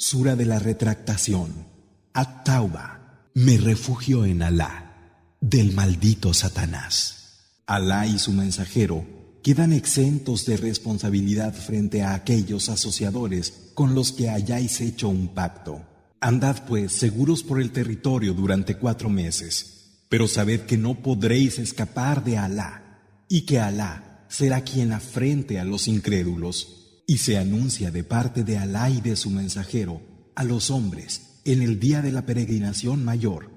Sura de la retractación. At-Tauba. Me refugio en Alá, del maldito Satanás. Alá y su mensajero quedan exentos de responsabilidad frente a aquellos asociadores con los que hayáis hecho un pacto. Andad pues seguros por el territorio durante 4 meses, pero sabed que no podréis escapar de Alá, y que Alá será quien afrente a los incrédulos. Y se anuncia de parte de Alá y de su mensajero a los hombres en el día de la peregrinación mayor,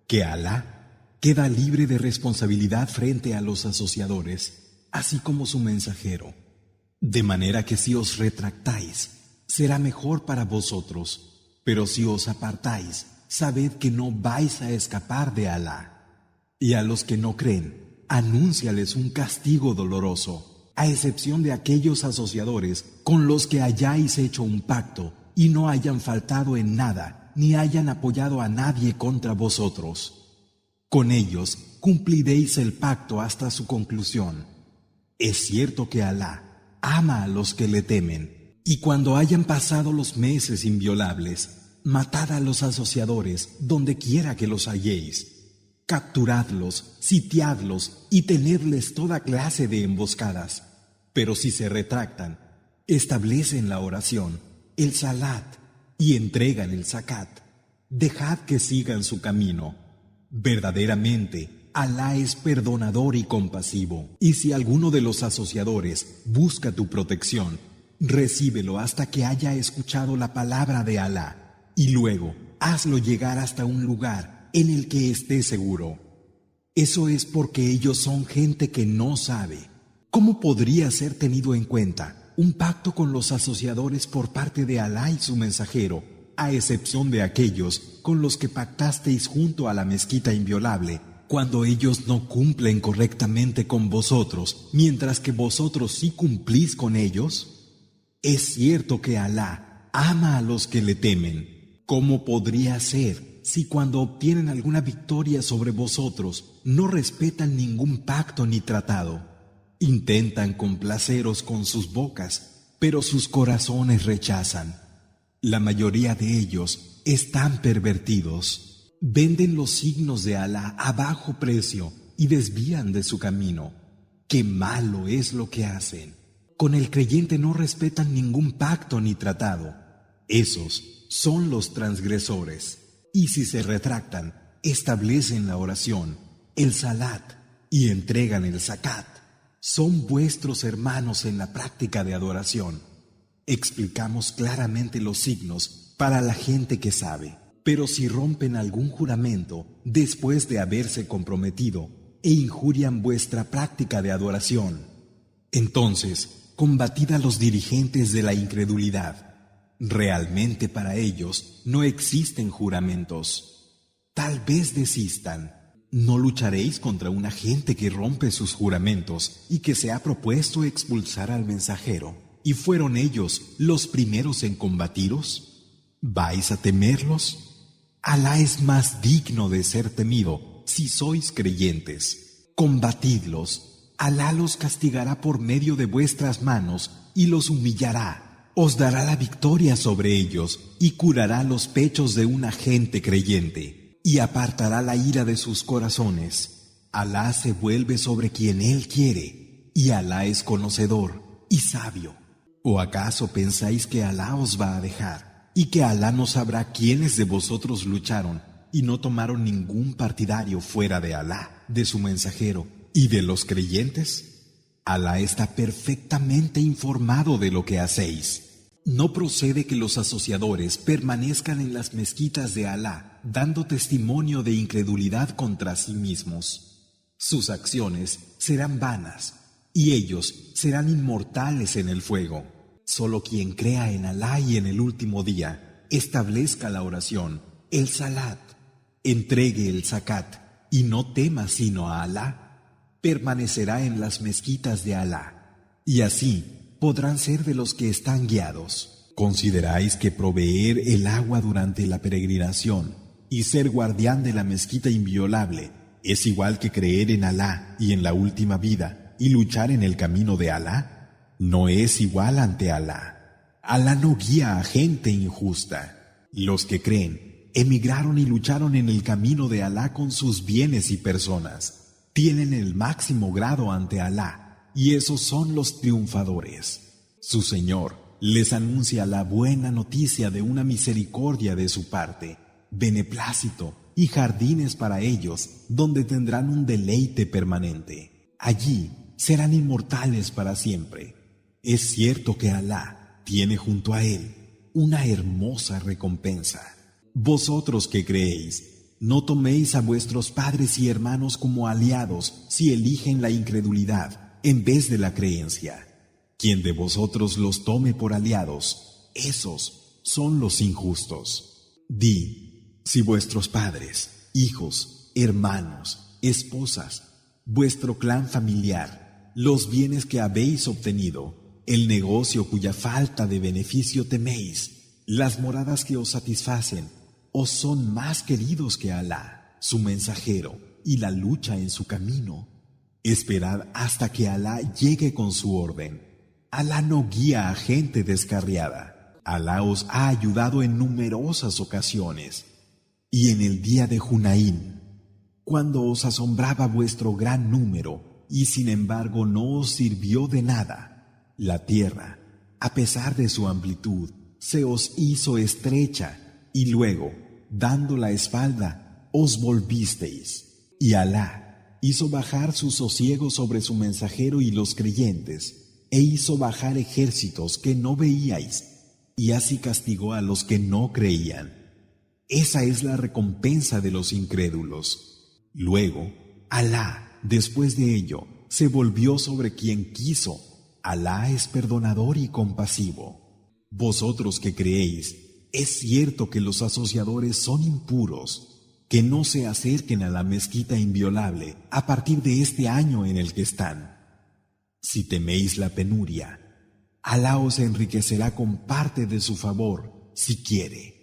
que Alá queda libre de responsabilidad frente a los asociadores, así como su mensajero. De manera que si os retractáis, será mejor para vosotros, pero si os apartáis, sabed que no vais a escapar de Alá. Y a los que no creen, anúnciales un castigo doloroso, a excepción de aquellos asociadores con los que hayáis hecho un pacto y no hayan faltado en nada, ni hayan apoyado a nadie contra vosotros. Con ellos cumpliréis el pacto hasta su conclusión. Es cierto que Alá ama a los que le temen, y cuando hayan pasado los meses inviolables, matad a los asociadores donde quiera que los halléis. Capturadlos, sitiadlos y tenedles toda clase de emboscadas. Pero si se retractan, establecen la oración, el salat, y entregan el zakat. Dejad que sigan su camino. Verdaderamente, Alá es perdonador y compasivo. Y si alguno de los asociadores busca tu protección, recíbelo hasta que haya escuchado la palabra de Alá, y luego hazlo llegar hasta un lugar en el que esté seguro. Eso es porque ellos son gente que no sabe. ¿Cómo podría ser tenido en cuenta un pacto con los asociadores por parte de Alá y su mensajero, a excepción de aquellos con los que pactasteis junto a la mezquita inviolable, cuando ellos no cumplen correctamente con vosotros, mientras que vosotros sí cumplís con ellos? Es cierto que Alá ama a los que le temen. ¿Cómo podría ser si cuando obtienen alguna victoria sobre vosotros no respetan ningún pacto ni tratado? Intentan complaceros con sus bocas, pero sus corazones rechazan. La mayoría de ellos están pervertidos. Venden los signos de Alá a bajo precio y desvían de su camino. ¡Qué malo es lo que hacen! Con el creyente no respetan ningún pacto ni tratado. Esos son los transgresores. Y si se retractan, establecen la oración, el salat y entregan el zakat. Son vuestros hermanos en la práctica de adoración. Explicamos claramente los signos para la gente que sabe. Pero si rompen algún juramento después de haberse comprometido e injurian vuestra práctica de adoración, entonces combatid a los dirigentes de la incredulidad. Realmente para ellos no existen juramentos. Tal vez desistan. ¿No lucharéis contra una gente que rompe sus juramentos y que se ha propuesto expulsar al mensajero, y fueron ellos los primeros en combatiros? ¿Vais a temerlos? Alá es más digno de ser temido si sois creyentes. Combatidlos. Alá los castigará por medio de vuestras manos y los humillará. Os dará la victoria sobre ellos y curará los pechos de una gente creyente. Y apartará la ira de sus corazones. Alá se vuelve sobre quien Él quiere, y Alá es conocedor y sabio. ¿O acaso pensáis que Alá os va a dejar, y que Alá no sabrá quiénes de vosotros lucharon y no tomaron ningún partidario fuera de Alá, de su mensajero y de los creyentes? Alá está perfectamente informado de lo que hacéis. No procede que los asociadores permanezcan en las mezquitas de Alá, dando testimonio de incredulidad contra sí mismos. Sus acciones serán vanas, y ellos serán inmortales en el fuego. Solo quien crea en Alá y en el último día, establezca la oración, el salat, entregue el zakat, y no tema sino a Alá, permanecerá en las mezquitas de Alá, y así podrán ser de los que están guiados. ¿Consideráis que proveer el agua durante la peregrinación y ser guardián de la mezquita inviolable es igual que creer en Alá y en la última vida y luchar en el camino de Alá? No es igual ante Alá. Alá no guía a gente injusta. Los que creen emigraron y lucharon en el camino de Alá con sus bienes y personas. Tienen el máximo grado ante Alá, y esos son los triunfadores. Su Señor les anuncia la buena noticia de una misericordia de su parte, beneplácito y jardines para ellos, donde tendrán un deleite permanente. Allí serán inmortales para siempre. Es cierto que Alá tiene junto a él una hermosa recompensa. Vosotros que creéis, no toméis a vuestros padres y hermanos como aliados si eligen la incredulidad en vez de la creencia. Quien de vosotros los tome por aliados, esos son los injustos. Di, si vuestros padres, hijos, hermanos, esposas, vuestro clan familiar, los bienes que habéis obtenido, el negocio cuya falta de beneficio teméis, las moradas que os satisfacen, os son más queridos que Alá, su mensajero, y la lucha en su camino. Esperad hasta que Alá llegue con su orden. Alá no guía a gente descarriada. Alá os ha ayudado en numerosas ocasiones. Y en el día de Hunaín, cuando os asombraba vuestro gran número, y sin embargo no os sirvió de nada, la tierra, a pesar de su amplitud, se os hizo estrecha, y luego, dando la espalda, os volvisteis. Y Alá hizo bajar su sosiego sobre su mensajero y los creyentes, e hizo bajar ejércitos que no veíais, y así castigó a los que no creían. Esa es la recompensa de los incrédulos. Luego, Alá, después de ello, se volvió sobre quien quiso. Alá es perdonador y compasivo. Vosotros que creéis, es cierto que los asociadores son impuros, que no se acerquen a la mezquita inviolable a partir de este año en el que están. Si teméis la penuria, Alá os enriquecerá con parte de su favor, si quiere.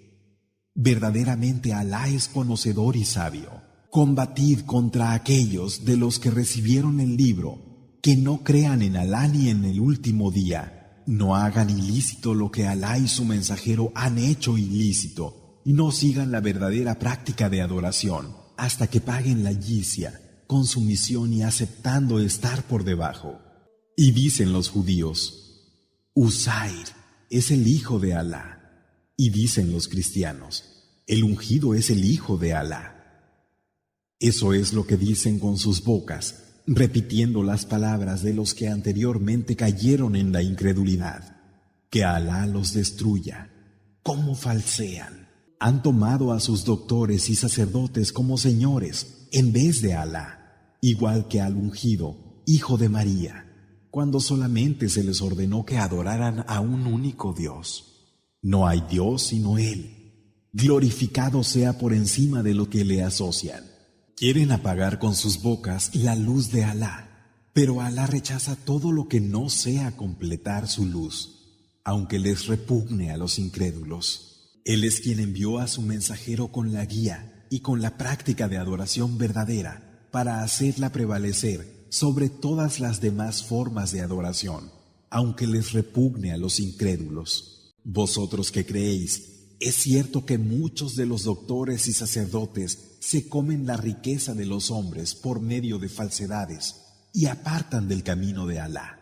Verdaderamente Alá es conocedor y sabio. Combatid contra aquellos de los que recibieron el libro, que no crean en Alá ni en el último día. No hagan ilícito lo que Alá y su mensajero han hecho ilícito, y no sigan la verdadera práctica de adoración, hasta que paguen la yizia, con sumisión y aceptando estar por debajo. Y dicen los judíos, Uzair es el hijo de Alá. Y dicen los cristianos, el ungido es el hijo de Alá. Eso es lo que dicen con sus bocas, repitiendo las palabras de los que anteriormente cayeron en la incredulidad. Que Alá los destruya. ¿Cómo falsean? Han tomado a sus doctores y sacerdotes como señores en vez de Alá, igual que al ungido, hijo de María, cuando solamente se les ordenó que adoraran a un único Dios. No hay Dios sino Él. Glorificado sea por encima de lo que le asocian. Quieren apagar con sus bocas la luz de Alá, pero Alá rechaza todo lo que no sea completar su luz, aunque les repugne a los incrédulos. Él es quien envió a su mensajero con la guía y con la práctica de adoración verdadera para hacerla prevalecer sobre todas las demás formas de adoración, aunque les repugne a los incrédulos. Vosotros que creéis, es cierto que muchos de los doctores y sacerdotes se comen la riqueza de los hombres por medio de falsedades y apartan del camino de Alá.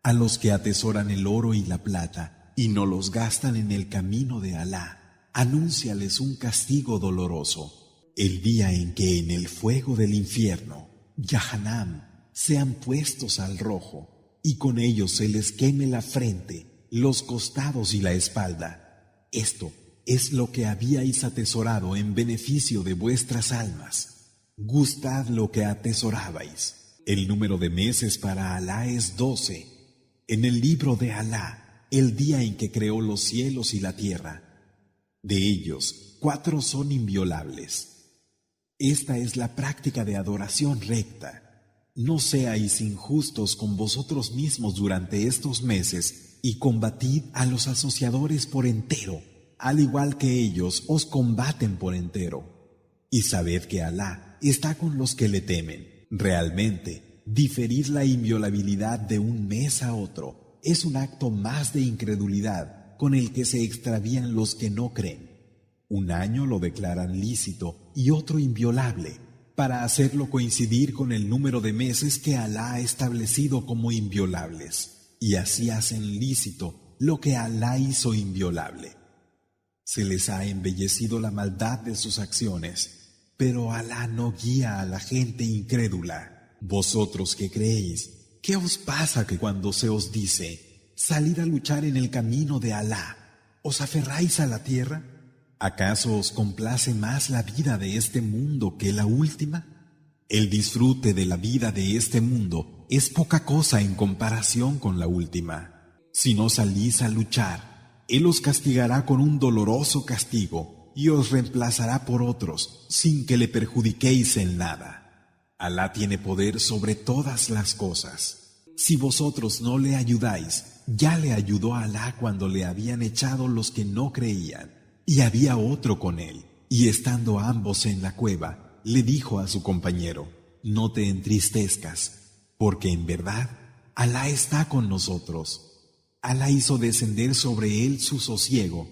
A los que atesoran el oro y la plata y no los gastan en el camino de Alá, anúnciales un castigo doloroso, el día en que en el fuego del infierno, Jahannam, sean puestos al rojo, y con ellos se les queme la frente, los costados y la espalda. Esto es lo que habíais atesorado en beneficio de vuestras almas. Gustad lo que atesorabais. El número de meses para Alá es 12. En el libro de Alá, el día en que creó los cielos y la tierra. De ellos, 4 son inviolables. Esta es la práctica de adoración recta. No seáis injustos con vosotros mismos durante estos meses y combatid a los asociadores por entero, al igual que ellos os combaten por entero. Y sabed que Alá está con los que le temen. Realmente, diferir la inviolabilidad de un mes a otro es un acto más de incredulidad con el que se extravían los que no creen. Un año lo declaran lícito y otro inviolable, para hacerlo coincidir con el número de meses que Alá ha establecido como inviolables, y así hacen lícito lo que Alá hizo inviolable. Se les ha embellecido la maldad de sus acciones, pero Alá no guía a la gente incrédula. Vosotros que creéis, ¿qué os pasa que cuando se os dice, salid a luchar en el camino de Alá, os aferráis a la tierra? ¿Acaso os complace más la vida de este mundo que la última? El disfrute de la vida de este mundo es poca cosa en comparación con la última. Si no salís a luchar, Él os castigará con un doloroso castigo y os reemplazará por otros sin que le perjudiquéis en nada. Alá tiene poder sobre todas las cosas. Si vosotros no le ayudáis, ya le ayudó Alá cuando le habían echado los que no creían, y había otro con él, y estando ambos en la cueva, le dijo a su compañero: no te entristezcas, porque en verdad Alá está con nosotros. Alá hizo descender sobre él su sosiego,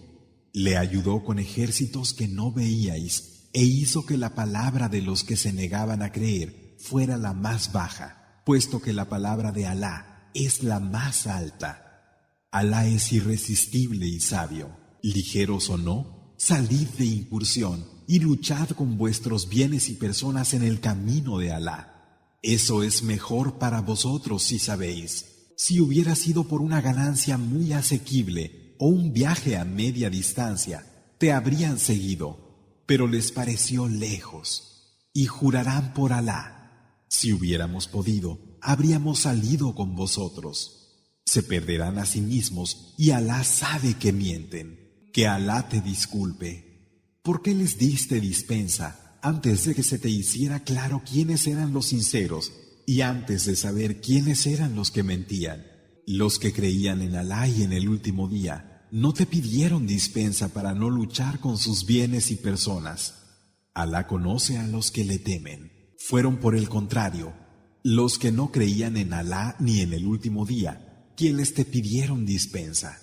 le ayudó con ejércitos que no veíais, e hizo que la palabra de los que se negaban a creer fuera la más baja, puesto que la palabra de Alá es la más alta. Alá es irresistible y sabio. Ligeros o no, salid de incursión y luchad con vuestros bienes y personas en el camino de Alá. Eso es mejor para vosotros si sabéis. Si hubiera sido por una ganancia muy asequible o un viaje a media distancia, te habrían seguido, pero les pareció lejos. Y jurarán por Alá: si hubiéramos podido, habríamos salido con vosotros. Se perderán a sí mismos y Alá sabe que mienten. Que Alá te disculpe. ¿Por qué les diste dispensa antes de que se te hiciera claro quiénes eran los sinceros y antes de saber quiénes eran los que mentían? Los que creían en Alá y en el último día no te pidieron dispensa para no luchar con sus bienes y personas. Alá conoce a los que le temen. Fueron por el contrario, los que no creían en Alá ni en el último día, quienes te pidieron dispensa.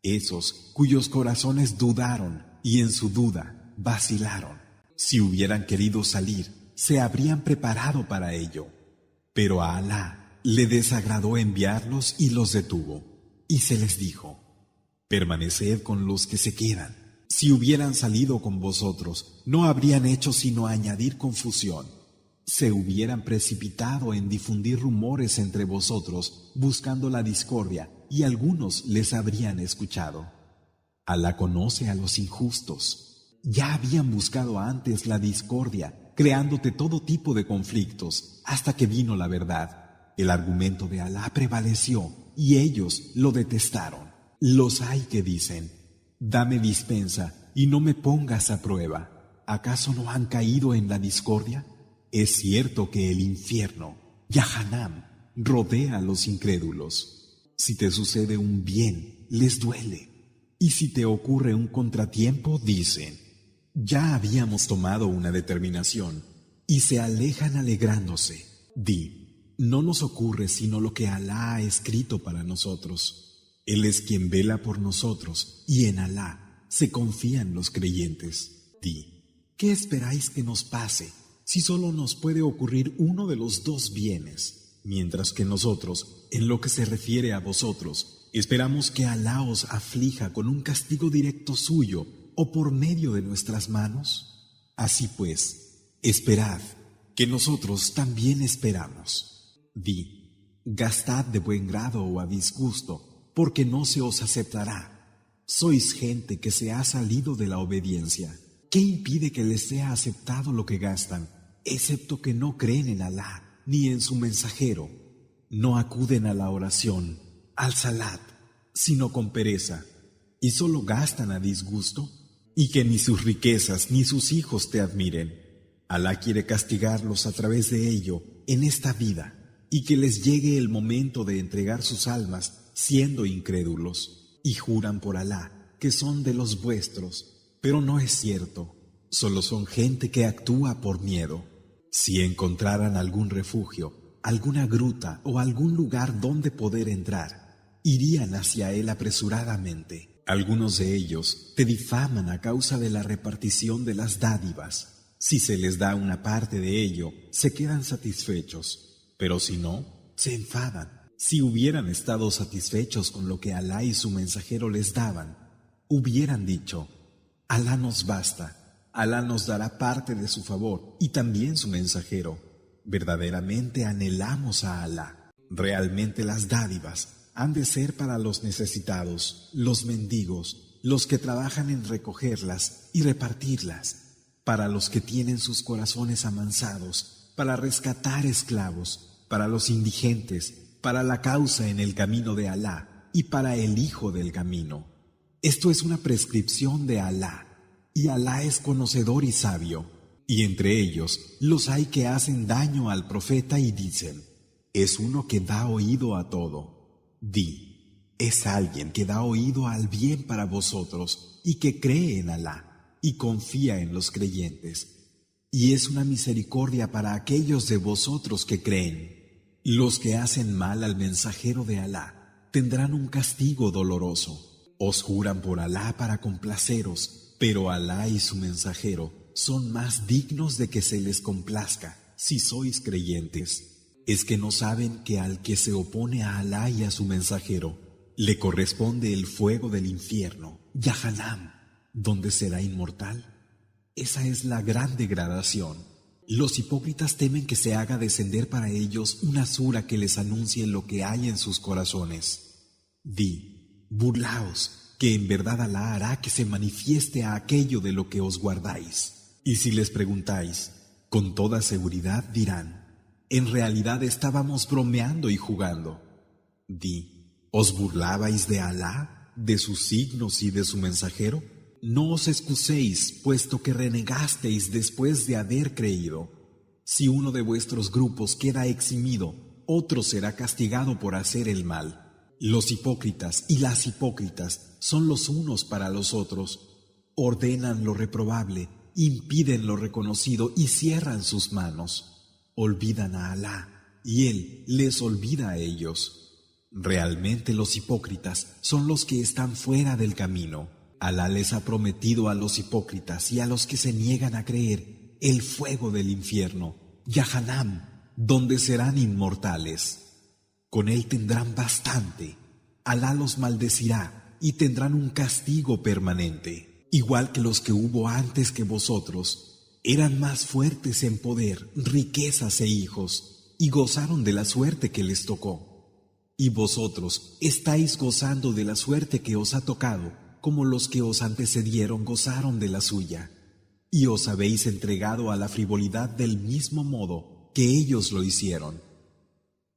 Esos cuyos corazones dudaron y en su duda vacilaron. Si hubieran querido salir, se habrían preparado para ello. Pero a Alá le desagradó enviarlos y los detuvo. Y se les dijo: permaneced con los que se quedan. Si hubieran salido con vosotros, no habrían hecho sino añadir confusión. Se hubieran precipitado en difundir rumores entre vosotros, buscando la discordia, y algunos les habrían escuchado. Alá conoce a los injustos. Ya habían buscado antes la discordia, creándote todo tipo de conflictos, hasta que vino la verdad. El argumento de Alá prevaleció, y ellos lo detestaron. Los hay que dicen: dame dispensa y no me pongas a prueba. ¿Acaso no han caído en la discordia? Es cierto que el infierno, Yahanam, rodea a los incrédulos. Si te sucede un bien, les duele. Y si te ocurre un contratiempo, dicen: ya habíamos tomado una determinación, y se alejan alegrándose. Di: no nos ocurre sino lo que Alá ha escrito para nosotros. Él es quien vela por nosotros, y en Alá se confían los creyentes. Di: ¿qué esperáis que nos pase si solo nos puede ocurrir uno de los dos bienes? Mientras que nosotros, en lo que se refiere a vosotros, esperamos que Alá os aflija con un castigo directo suyo o por medio de nuestras manos. Así pues, esperad, que nosotros también esperamos. Di: gastad de buen grado o a disgusto, porque no se os aceptará. Sois gente que se ha salido de la obediencia. ¿Qué impide que les sea aceptado lo que gastan, excepto que no creen en Alá ni en su mensajero? No acuden a la oración, al salat, sino con pereza, y solo gastan a disgusto, y que ni sus riquezas ni sus hijos te admiren. Alá quiere castigarlos a través de ello en esta vida, y que les llegue el momento de entregar sus almas siendo incrédulos, y juran por Alá que son de los vuestros, pero no es cierto, solo son gente que actúa por miedo. Si encontraran algún refugio, alguna gruta o algún lugar donde poder entrar, irían hacia él apresuradamente. Algunos de ellos te difaman a causa de la repartición de las dádivas. Si se les da una parte de ello, se quedan satisfechos, pero si no, se enfadan. Si hubieran estado satisfechos con lo que Alá y su mensajero les daban, hubieran dicho: Alá nos basta, Alá nos dará parte de su favor y también su mensajero. Verdaderamente anhelamos a Alá. Realmente las dádivas han de ser para los necesitados, los mendigos, los que trabajan en recogerlas y repartirlas, para los que tienen sus corazones amansados, para rescatar esclavos, para los indigentes, para la causa en el camino de Alá y para el hijo del camino. Esto es una prescripción de Alá, y Alá es conocedor y sabio. Y entre ellos los hay que hacen daño al profeta y dicen: es uno que da oído a todo. Di: es alguien que da oído al bien para vosotros y que cree en Alá y confía en los creyentes. Y es una misericordia para aquellos de vosotros que creen. Los que hacen mal al mensajero de Alá tendrán un castigo doloroso. Os juran por Alá para complaceros, pero Alá y su mensajero son más dignos de que se les complazca si sois creyentes. ¿Es que no saben que al que se opone a Alá y a su mensajero le corresponde el fuego del infierno, Yahanam, donde será inmortal? Esa es la gran degradación. Los hipócritas temen que se haga descender para ellos una sura que les anuncie lo que hay en sus corazones. Di: burlaos, que en verdad Alá hará que se manifieste a aquello de lo que os guardáis. Y si les preguntáis, con toda seguridad dirán: en realidad estábamos bromeando y jugando. Di: ¿os burlabais de Alá, de sus signos y de su mensajero? No os excuséis, puesto que renegasteis después de haber creído. Si uno de vuestros grupos queda eximido, otro será castigado por hacer el mal. Los hipócritas y las hipócritas son los unos para los otros. Ordenan lo reprobable, impiden lo reconocido y cierran sus manos. Olvidan a Alá, y Él les olvida a ellos. Realmente los hipócritas son los que están fuera del camino. Alá les ha prometido a los hipócritas y a los que se niegan a creer el fuego del infierno, Yahanam, donde serán inmortales. Con él tendrán bastante. Alá los maldecirá y tendrán un castigo permanente, igual que los que hubo antes que vosotros. Eran más fuertes en poder, riquezas e hijos, y gozaron de la suerte que les tocó. Y vosotros estáis gozando de la suerte que os ha tocado, como los que os antecedieron gozaron de la suya. Y os habéis entregado a la frivolidad del mismo modo que ellos lo hicieron.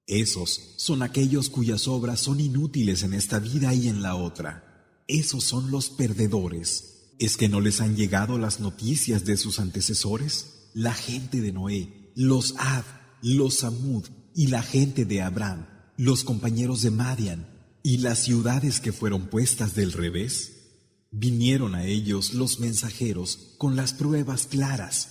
Esos son aquellos cuyas obras son inútiles en esta vida y en la otra. Esos son los perdedores. ¿Es que no les han llegado las noticias de sus antecesores? La gente de Noé, los Ad, los Samud y la gente de Abraham, los compañeros de Madian y las ciudades que fueron puestas del revés. Vinieron a ellos los mensajeros con las pruebas claras,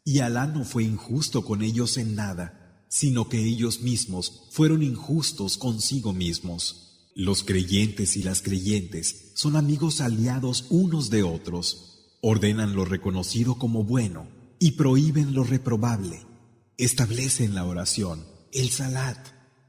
y Alá no fue injusto con ellos en nada, sino que ellos mismos fueron injustos consigo mismos. Los creyentes y las creyentes son amigos aliados unos de otros. Ordenan lo reconocido como bueno y prohíben lo reprobable. Establecen la oración, el salat,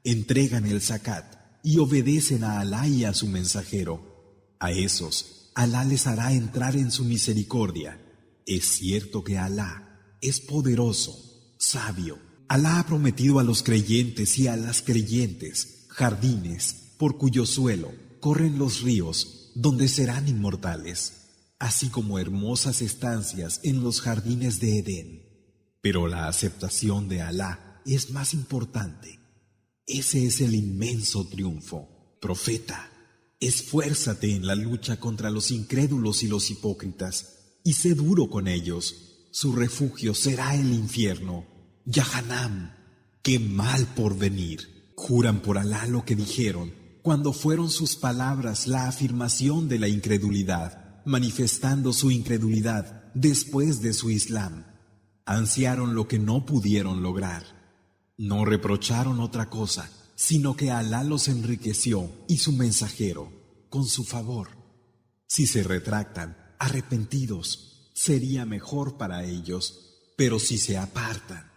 entregan el zakat y obedecen a Alá y a su mensajero. A esos, Alá les hará entrar en su misericordia. Es cierto que Alá es poderoso, sabio. Alá ha prometido a los creyentes y a las creyentes jardines por cuyo suelo corren los ríos, donde serán inmortales, así como hermosas estancias en los jardines de Edén. Pero la aceptación de Alá es más importante. Ese es el inmenso triunfo. Profeta, esfuérzate en la lucha contra los incrédulos y los hipócritas, y sé duro con ellos. Su refugio será el infierno. Yahanam, qué mal porvenir. Juran por Alá lo que dijeron, cuando fueron sus palabras la afirmación de la incredulidad, manifestando su incredulidad después de su Islam. Ansiaron lo que no pudieron lograr. No reprocharon otra cosa, sino que Alá los enriqueció y su mensajero con su favor. Si se retractan, arrepentidos, sería mejor para ellos, pero si se apartan,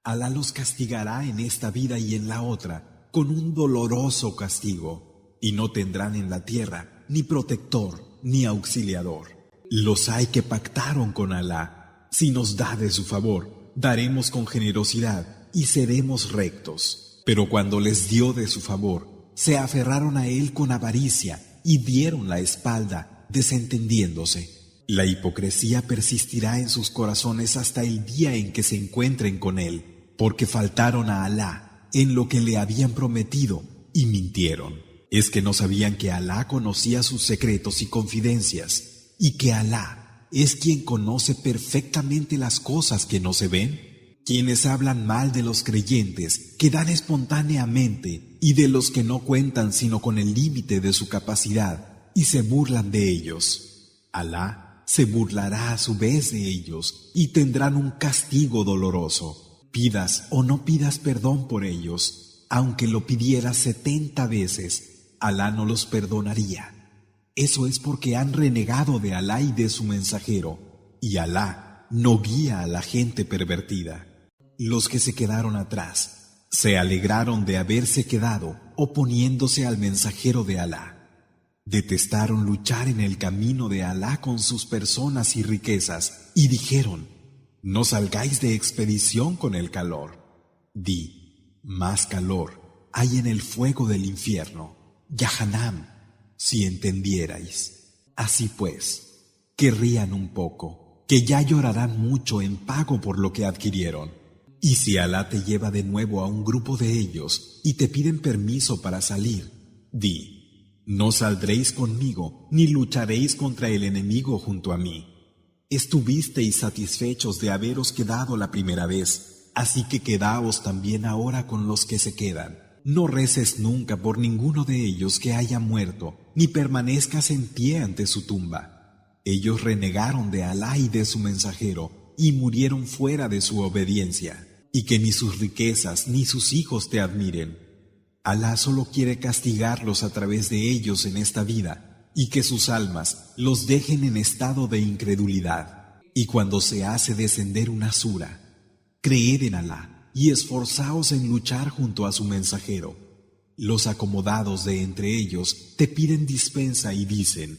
Alá los castigará en esta vida y en la otra con un doloroso castigo, y no tendrán en la tierra ni protector ni auxiliador. Los hay que pactaron con Alá. Si nos da de su favor, daremos con generosidad y seremos rectos. Pero cuando les dio de su favor, se aferraron a él con avaricia y dieron la espalda, desentendiéndose. La hipocresía persistirá en sus corazones hasta el día en que se encuentren con él, porque faltaron a Alá en lo que le habían prometido y mintieron. ¿Es que no sabían que Alá conocía sus secretos y confidencias, y que Alá es quien conoce perfectamente las cosas que no se ven? Quienes hablan mal de los creyentes que dan espontáneamente y de los que no cuentan sino con el límite de su capacidad y se burlan de ellos, Alá se burlará a su vez de ellos y tendrán un castigo doloroso. Pidas o no pidas perdón por ellos, aunque lo pidieras 70 veces, Alá no los perdonaría. Eso es porque han renegado de Alá y de su mensajero, y Alá no guía a la gente pervertida. Los que se quedaron atrás se alegraron de haberse quedado oponiéndose al mensajero de Alá. Detestaron luchar en el camino de Alá con sus personas y riquezas, y dijeron: no salgáis de expedición con el calor. Di: más calor hay en el fuego del infierno, Yahanam, si entendierais. Así pues, que rían un poco, que ya llorarán mucho en pago por lo que adquirieron. Y si Alá te lleva de nuevo a un grupo de ellos y te piden permiso para salir, di: no saldréis conmigo ni lucharéis contra el enemigo junto a mí. Estuvisteis satisfechos de haberos quedado la primera vez, así que quedaos también ahora con los que se quedan. No reces nunca por ninguno de ellos que haya muerto, ni permanezcas en pie ante su tumba. Ellos renegaron de Alá y de su mensajero, y murieron fuera de su obediencia, y que ni sus riquezas ni sus hijos te admiren. Alá solo quiere castigarlos a través de ellos en esta vida, y que sus almas los dejen en estado de incredulidad. Y cuando se hace descender una sura, creed en Alá y esforzaos en luchar junto a su mensajero. Los acomodados de entre ellos te piden dispensa y dicen: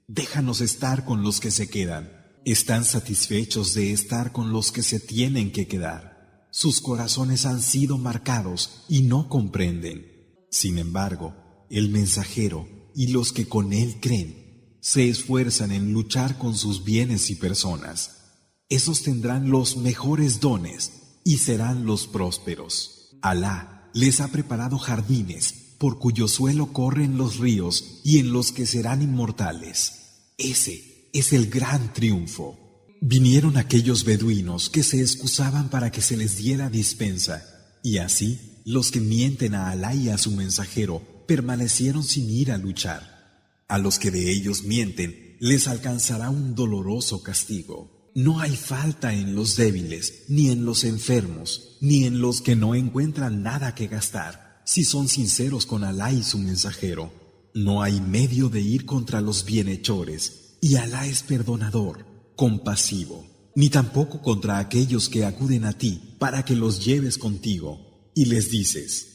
déjanos estar con los que se quedan. Están satisfechos de estar con los que se tienen que quedar. Sus corazones han sido marcados y no comprenden. Sin embargo, el mensajero y los que con él creen se esfuerzan en luchar con sus bienes y personas. Esos tendrán los mejores dones y serán los prósperos. Alá les ha preparado jardines por cuyo suelo corren los ríos y en los que serán inmortales. Ese es el gran triunfo. Vinieron aquellos beduinos que se excusaban para que se les diera dispensa, y así los que mienten a Alá y a su mensajero permanecieron sin ir a luchar. A los que de ellos mienten les alcanzará un doloroso castigo. No hay falta en los débiles, ni en los enfermos, ni en los que no encuentran nada que gastar, si son sinceros con Alá y su mensajero. No hay medio de ir contra los bienhechores, y Alá es perdonador, compasivo, ni tampoco contra aquellos que acuden a ti para que los lleves contigo, y les dices: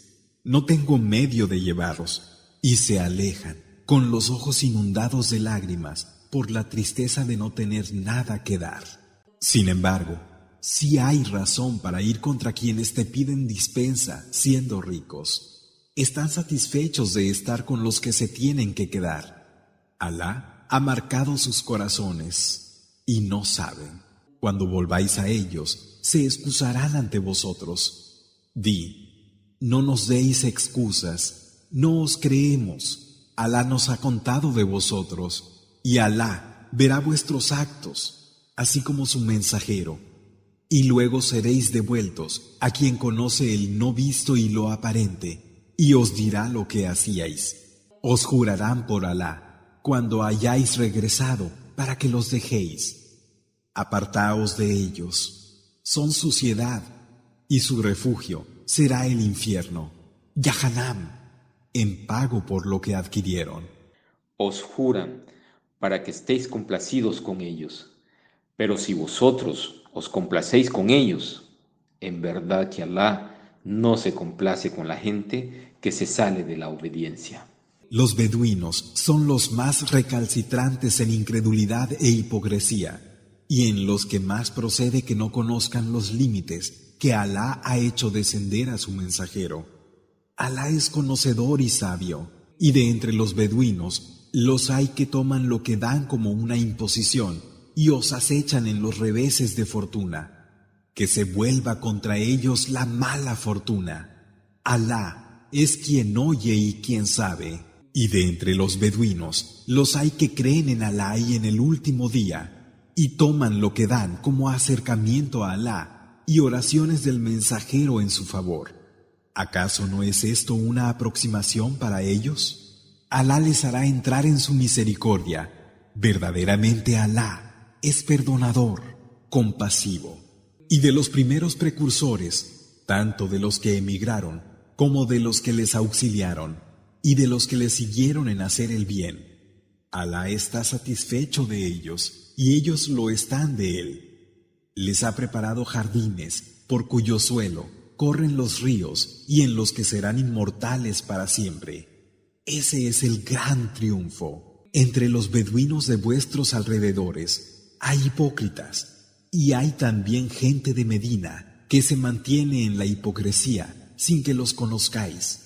no tengo medio de llevaros, y se alejan, con los ojos inundados de lágrimas, por la tristeza de no tener nada que dar. Sin embargo, sí hay razón para ir contra quienes te piden dispensa siendo ricos. Están satisfechos de estar con los que se tienen que quedar. Alá ha marcado sus corazones, y no saben. Cuando volváis a ellos, se excusarán ante vosotros. Di: no nos deis excusas, no os creemos. Alá nos ha contado de vosotros, y Alá verá vuestros actos, así como su mensajero. Y luego seréis devueltos a quien conoce el no visto y lo aparente, y os dirá lo que hacíais. Os jurarán por Alá, cuando hayáis regresado, para que los dejéis. Apartaos de ellos, son suciedad, y su refugio será el infierno, Yahanam, en pago por lo que adquirieron. Os juran para que estéis complacidos con ellos. Pero si vosotros os complacéis con ellos, en verdad que Alá no se complace con la gente que se sale de la obediencia. Los beduinos son los más recalcitrantes en incredulidad e hipocresía, y en los que más procede que no conozcan los límites que Alá ha hecho descender a su mensajero. Alá es conocedor y sabio, y de entre los beduinos los hay que toman lo que dan como una imposición y os acechan en los reveses de fortuna. Que se vuelva contra ellos la mala fortuna. Alá es quien oye y quien sabe. Y de entre los beduinos los hay que creen en Alá y en el último día, y toman lo que dan como acercamiento a Alá y oraciones del mensajero en su favor. ¿Acaso no es esto una aproximación para ellos? Alá les hará entrar en su misericordia. Verdaderamente Alá es perdonador, compasivo. Y de los primeros precursores, tanto de los que emigraron como de los que les auxiliaron, y de los que les siguieron en hacer el bien, Alá está satisfecho de ellos, y ellos lo están de él. Les ha preparado jardines, por cuyo suelo corren los ríos, y en los que serán inmortales para siempre. Ese es el gran triunfo. Entre los beduinos de vuestros alrededores hay hipócritas, y hay también gente de Medina que se mantiene en la hipocresía sin que los conozcáis.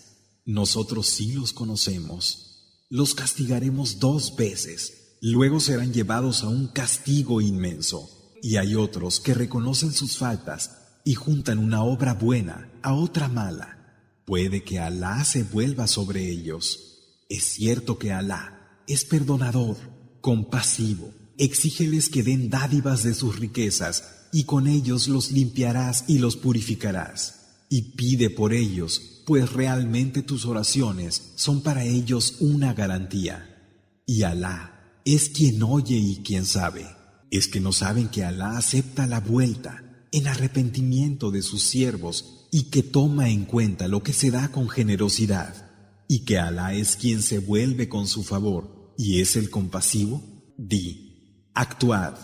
Nosotros sí los conocemos. Los castigaremos 2 veces, luego serán llevados a un castigo inmenso. Y hay otros que reconocen sus faltas y juntan una obra buena a otra mala. Puede que Alá se vuelva sobre ellos. Es cierto que Alá es perdonador, compasivo. Exígeles que den dádivas de sus riquezas, y con ellos los limpiarás y los purificarás. Y pide por ellos, pues realmente tus oraciones son para ellos una garantía. Y Alá es quien oye y quien sabe. Es que no saben que Alá acepta la vuelta en arrepentimiento de sus siervos y que toma en cuenta lo que se da con generosidad, y que Alá es quien se vuelve con su favor y es el compasivo. Di, actuad,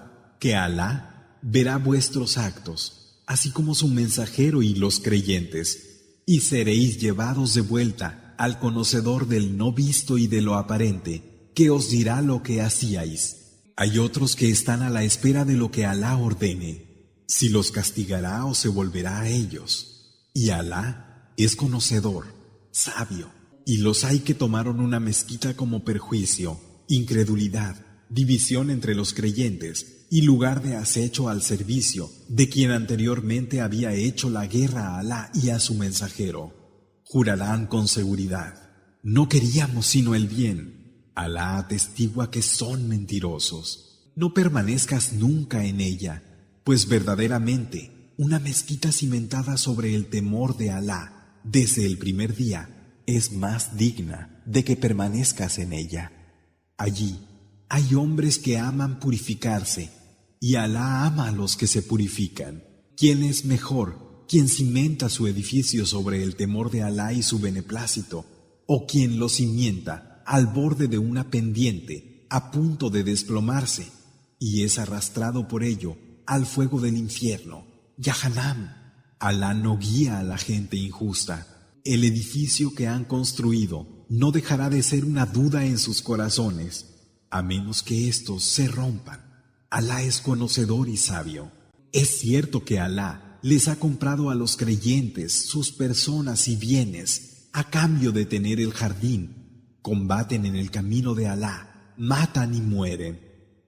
que Alá verá vuestros actos, así como su mensajero y los creyentes, y seréis llevados de vuelta al conocedor del no visto y de lo aparente, que os dirá lo que hacíais. Hay otros que están a la espera de lo que Alá ordene, si los castigará o se volverá a ellos. Y Alá es conocedor, sabio. Y los hay que tomaron una mezquita como perjuicio, incredulidad, división entre los creyentes y lugar de acecho al servicio de quien anteriormente había hecho la guerra a Alá y a su mensajero. Jurarán con seguridad: no queríamos sino el bien. Alá atestigua que son mentirosos. No permanezcas nunca en ella, pues verdaderamente una mezquita cimentada sobre el temor de Alá desde el primer día es más digna de que permanezcas en ella. Allí hay hombres que aman purificarse, y Alá ama a los que se purifican. ¿Quién es mejor, quien cimenta su edificio sobre el temor de Alá y su beneplácito, o quien lo cimienta al borde de una pendiente a punto de desplomarse y es arrastrado por ello al fuego del infierno, Yahanam? Alá no guía a la gente injusta. El edificio que han construido no dejará de ser una duda en sus corazones, a menos que éstos se rompan. Alá es conocedor y sabio. Es cierto que Alá les ha comprado a los creyentes sus personas y bienes a cambio de tener el jardín. Combaten en el camino de Alá, matan y mueren.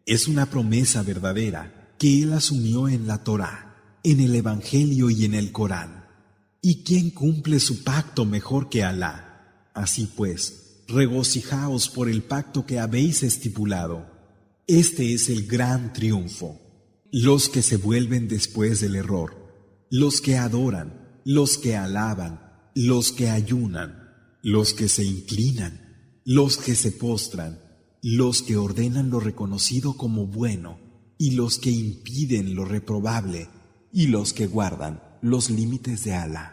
Es una promesa verdadera que Él asumió en la Torá, en el Evangelio y en el Corán. ¿Y quién cumple su pacto mejor que Alá? Así pues, regocijaos por el pacto que habéis estipulado. Este es el gran triunfo. Los que se vuelven después del error, los que adoran, los que alaban, los que ayunan, los que se inclinan, los que se postran, los que ordenan lo reconocido como bueno y los que impiden lo reprobable y los que guardan los límites de Alá.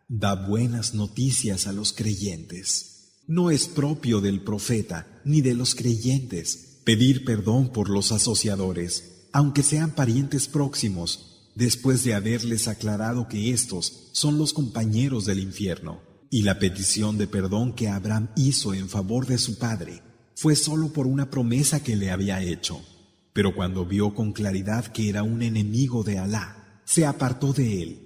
Da buenas noticias a los creyentes. No es propio del profeta ni de los creyentes pedir perdón por los asociadores, aunque sean parientes próximos, después de haberles aclarado que éstos son los compañeros del infierno. Y la petición de perdón que Abraham hizo en favor de su padre fue solo por una promesa que le había hecho. Pero cuando vio con claridad que era un enemigo de Alá, se apartó de él.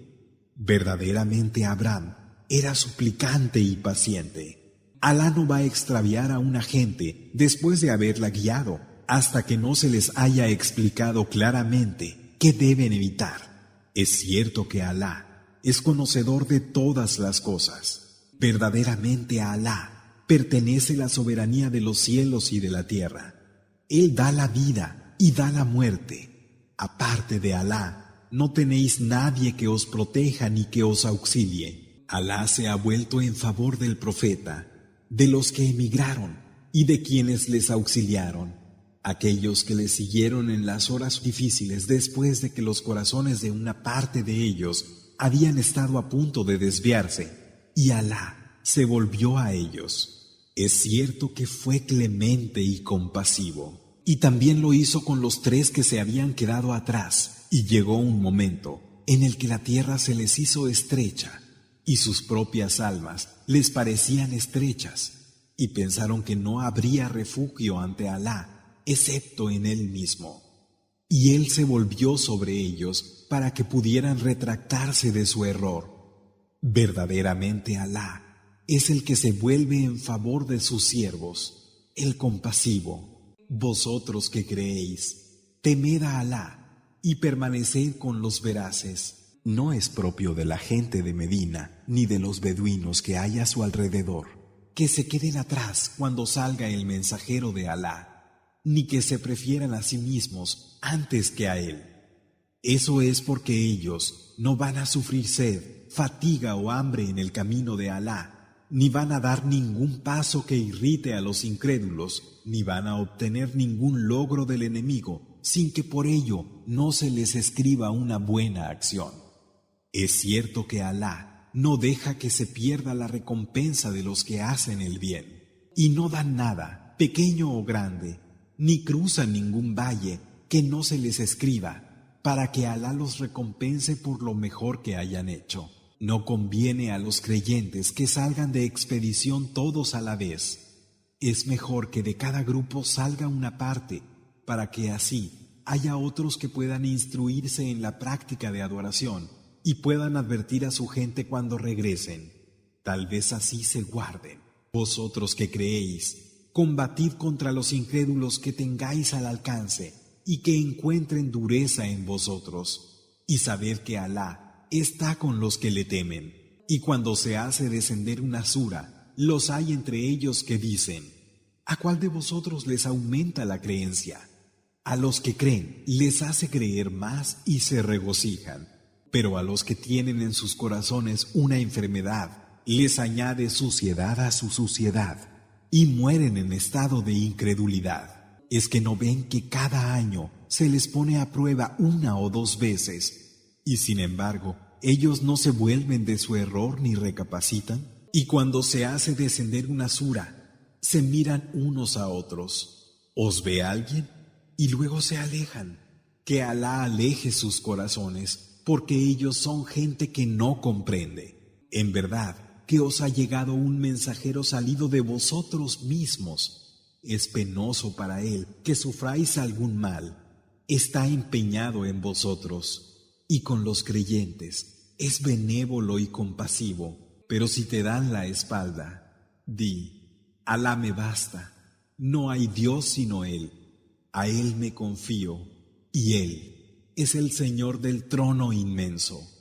Verdaderamente Abraham era suplicante y paciente. Alá no va a extraviar a una gente después de haberla guiado, hasta que no se les haya explicado claramente qué deben evitar. Es cierto que Alá es conocedor de todas las cosas. Verdaderamente a Alá pertenece la soberanía de los cielos y de la tierra. Él da la vida y da la muerte. Aparte de Alá, no tenéis nadie que os proteja ni que os auxilie. Alá se ha vuelto en favor del profeta, de los que emigraron y de quienes les auxiliaron, aquellos que les siguieron en las horas difíciles después de que los corazones de una parte de ellos habían estado a punto de desviarse, y Alá se volvió a ellos. Es cierto que fue clemente y compasivo. Y también lo hizo con los 3 que se habían quedado atrás, y llegó un momento en el que la tierra se les hizo estrecha, y sus propias almas les parecían estrechas, y pensaron que no habría refugio ante Alá, excepto en Él mismo. Y Él se volvió sobre ellos para que pudieran retractarse de su error. Verdaderamente Alá es el que se vuelve en favor de sus siervos, el compasivo. Vosotros que creéis, temed a Alá y permaneced con los veraces. No es propio de la gente de Medina ni de los beduinos que hay a su alrededor que se queden atrás cuando salga el mensajero de Alá, ni que se prefieran a sí mismos antes que a él. Eso es porque ellos no van a sufrir sed, fatiga o hambre en el camino de Alá, ni van a dar ningún paso que irrite a los incrédulos, ni van a obtener ningún logro del enemigo sin que por ello no se les escriba una buena acción. Es cierto que Alá no deja que se pierda la recompensa de los que hacen el bien, y no dan nada, pequeño o grande, ni cruzan ningún valle que no se les escriba, para que Alá los recompense por lo mejor que hayan hecho. No conviene a los creyentes que salgan de expedición todos a la vez. Es mejor que de cada grupo salga una parte, para que así haya otros que puedan instruirse en la práctica de adoración y puedan advertir a su gente cuando regresen. Tal vez así se guarden. Vosotros que creéis, combatid contra los incrédulos que tengáis al alcance y que encuentren dureza en vosotros. Y sabed que Alá está con los que le temen. Y cuando se hace descender una sura, los hay entre ellos que dicen: ¿a cuál de vosotros les aumenta la creencia? A los que creen les hace creer más y se regocijan. Pero a los que tienen en sus corazones una enfermedad, les añade suciedad a su suciedad, y mueren en estado de incredulidad. ¿Es que no ven que cada año se les pone a prueba 1 o 2 veces? Y sin embargo, ellos no se vuelven de su error ni recapacitan. Y cuando se hace descender una sura, se miran unos a otros. ¿Os ve alguien? Y luego se alejan. Que Alá aleje sus corazones, porque ellos son gente que no comprende. En verdad que os ha llegado un mensajero salido de vosotros mismos. Es penoso para él que sufráis algún mal. Está empeñado en vosotros. Y con los creyentes es benévolo y compasivo. Pero si te dan la espalda, di: Alá me basta. No hay Dios sino Él. A Él me confío, y Él es el Señor del trono inmenso.